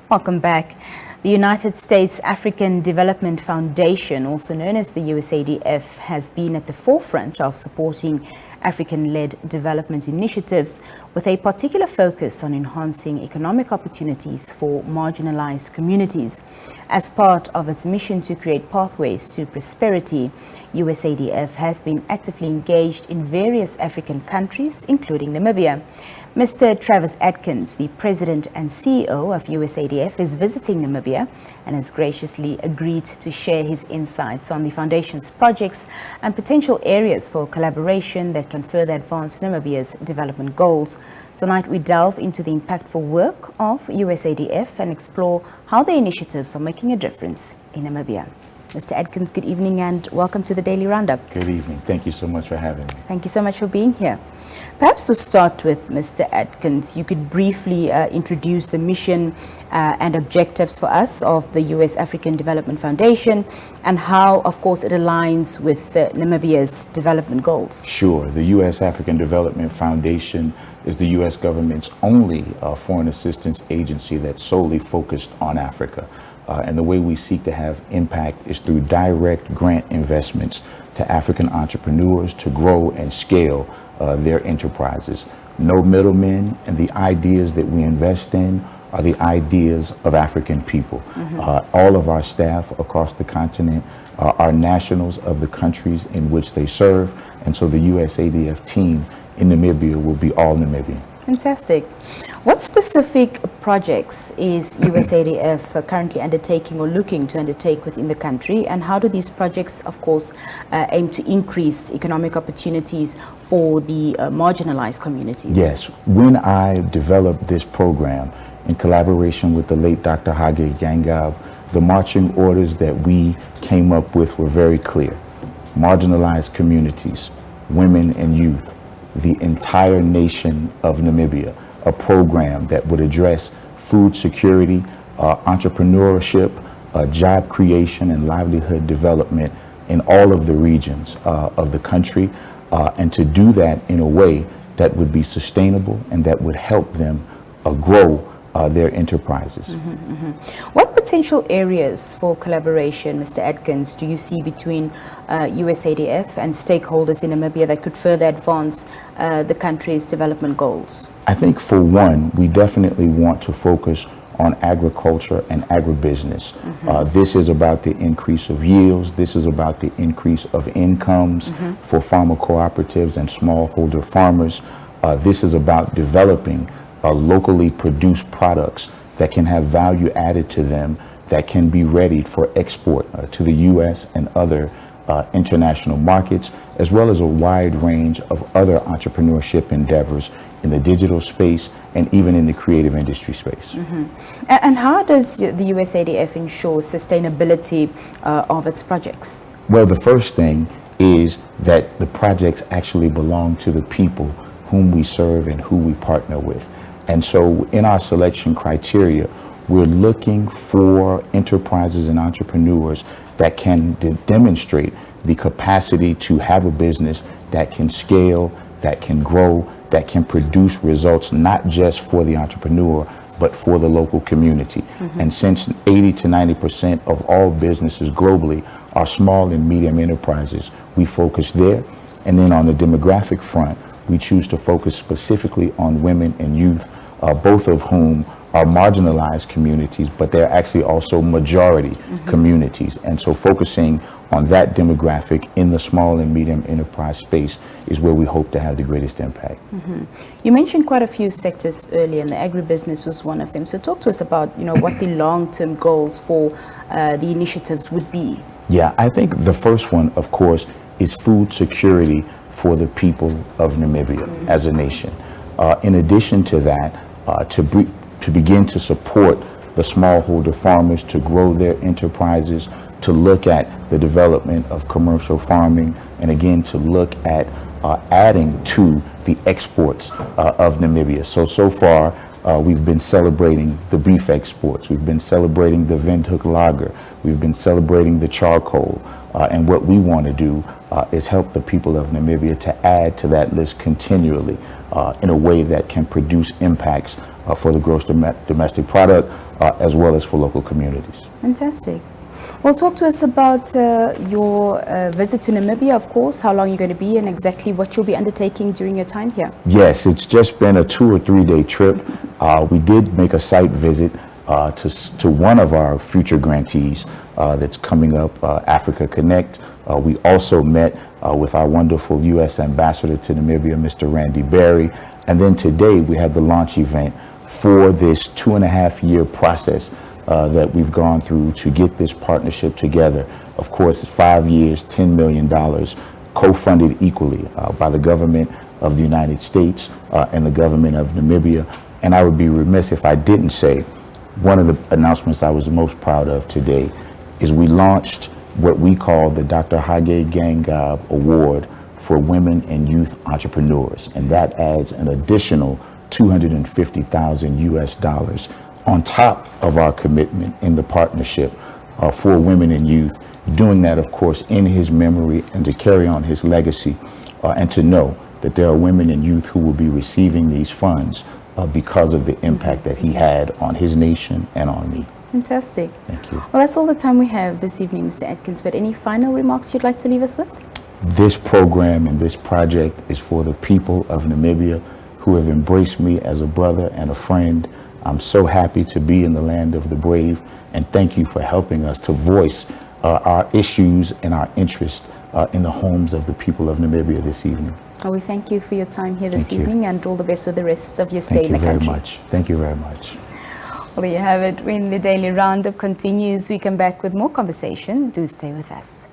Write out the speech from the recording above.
Welcome back. The United States African Development Foundation, also known as the USADF, has been at the forefront of supporting African-led development initiatives with a particular focus on enhancing economic opportunities for marginalized communities. As part of its mission to create pathways to prosperity, USADF has been actively engaged in various African countries, including Namibia. Mr. Travis Adkins, the President and CEO of USADF, is visiting Namibia and has graciously agreed to share his insights on the Foundation's projects and potential areas for collaboration that can further advance Namibia's development goals. Tonight, we delve into the impactful work of USADF and explore how their initiatives are making a difference in Namibia. Mr. Adkins, good evening and welcome to the Daily Roundup. Good evening. Thank you so much for having me. Thank you so much for being here. Perhaps to start with, Mr. Adkins, you could briefly introduce the mission and objectives for us of the U.S. African Development Foundation and how, of course, it aligns with Namibia's development goals. Sure. The U.S. African Development Foundation is the U.S. government's only foreign assistance agency that's solely focused on Africa. And the way we seek to have impact is through direct grant investments to African entrepreneurs to grow and scale their enterprises. No middlemen, and the ideas that we invest in are the ideas of African people. All of our staff across the continent are nationals of the countries in which they serve, and so the USADF team in Namibia will be all Namibian. Fantastic. What specific projects is USADF currently undertaking or looking to undertake within the country, and how do these projects, of course, aim to increase economic opportunities for the marginalized communities? Yes. When I developed this program in collaboration with the late Dr. Hage Geingob, the marching orders that we came up with were very clear. Marginalized communities, women and youth, the entire nation of Namibia, a program that would address food security, entrepreneurship, job creation and livelihood development in all of the regions of the country, and to do that in a way that would be sustainable and that would help them grow their enterprises. What potential areas for collaboration, Mr. Adkins, do you see between USADF and stakeholders in Namibia that could further advance the country's development goals? I think for one, we definitely want to focus on agriculture and agribusiness. This is about the increase of yields. This is about the increase of incomes for farmer cooperatives and smallholder farmers. This is about developing locally produced products that can have value added to them, that can be readied for export to the U.S. and other international markets, as well as a wide range of other entrepreneurship endeavors in the digital space and even in the creative industry space. And how does the USADF ensure sustainability of its projects? Well, the first thing is that the projects actually belong to the people whom we serve and who we partner with. And so in our selection criteria, we're looking for enterprises and entrepreneurs that can demonstrate the capacity to have a business that can scale, that can grow, that can produce results not just for the entrepreneur, but for the local community. And since 80 to 90% of all businesses globally are small and medium enterprises, we focus there. And then on the demographic front, we choose to focus specifically on women and youth, both of whom are marginalized communities, but they're actually also majority communities. And so focusing on that demographic in the small and medium enterprise space is where we hope to have the greatest impact. You mentioned quite a few sectors earlier, and the agribusiness was one of them. So talk to us about, what the long-term goals for the initiatives would be. Yeah, I think the first one, of course, is food security for the people of Namibia as a nation. In addition to that, to begin to support the smallholder farmers to grow their enterprises, to look at the development of commercial farming, and again, to look at adding to the exports of Namibia. So far, we've been celebrating the beef exports. We've been celebrating the Windhoek lager. We've been celebrating the charcoal. And what we want to do is help the people of Namibia to add to that list continually in a way that can produce impacts for the gross domestic product, as well as for local communities. Fantastic. Well, talk to us about your visit to Namibia, of course, how long you're going to be and exactly what you'll be undertaking during your time here. Yes, it's just been a 2 or 3 day trip. We did make a site visit to one of our future grantees that's coming up, Africa Connect. We also met with our wonderful U.S. Ambassador to Namibia, Mr. Randy Berry. And then today we had the launch event for this 2.5-year process that we've gone through to get this partnership together. Of course, 5 years, $10 million, co-funded equally by the government of the United States and the government of Namibia. And I would be remiss if I didn't say, one of the announcements I was most proud of today is we launched what we call the Dr. Hage Gangab Award for Women and Youth Entrepreneurs. And that adds an additional $250,000 US on top of our commitment in the partnership for women and youth, doing that, of course, in his memory and to carry on his legacy and to know that there are women and youth who will be receiving these funds because of the impact that he had on his nation and on me. Fantastic. Thank you. Well, that's all the time we have this evening, Mr. Adkins, but any final remarks you'd like to leave us with? This program and this project is for the people of Namibia who have embraced me as a brother and a friend. I'm so happy to be in the land of the brave, and thank you for helping us to voice our issues and our interest in the homes of the people of Namibia this evening. Well, we thank you for your time here this evening and all the best with the rest of your stay in the country. Thank you very much. Thank you very much. Well, there you have it. When the Daily Roundup continues, we come back with more conversation. Do stay with us.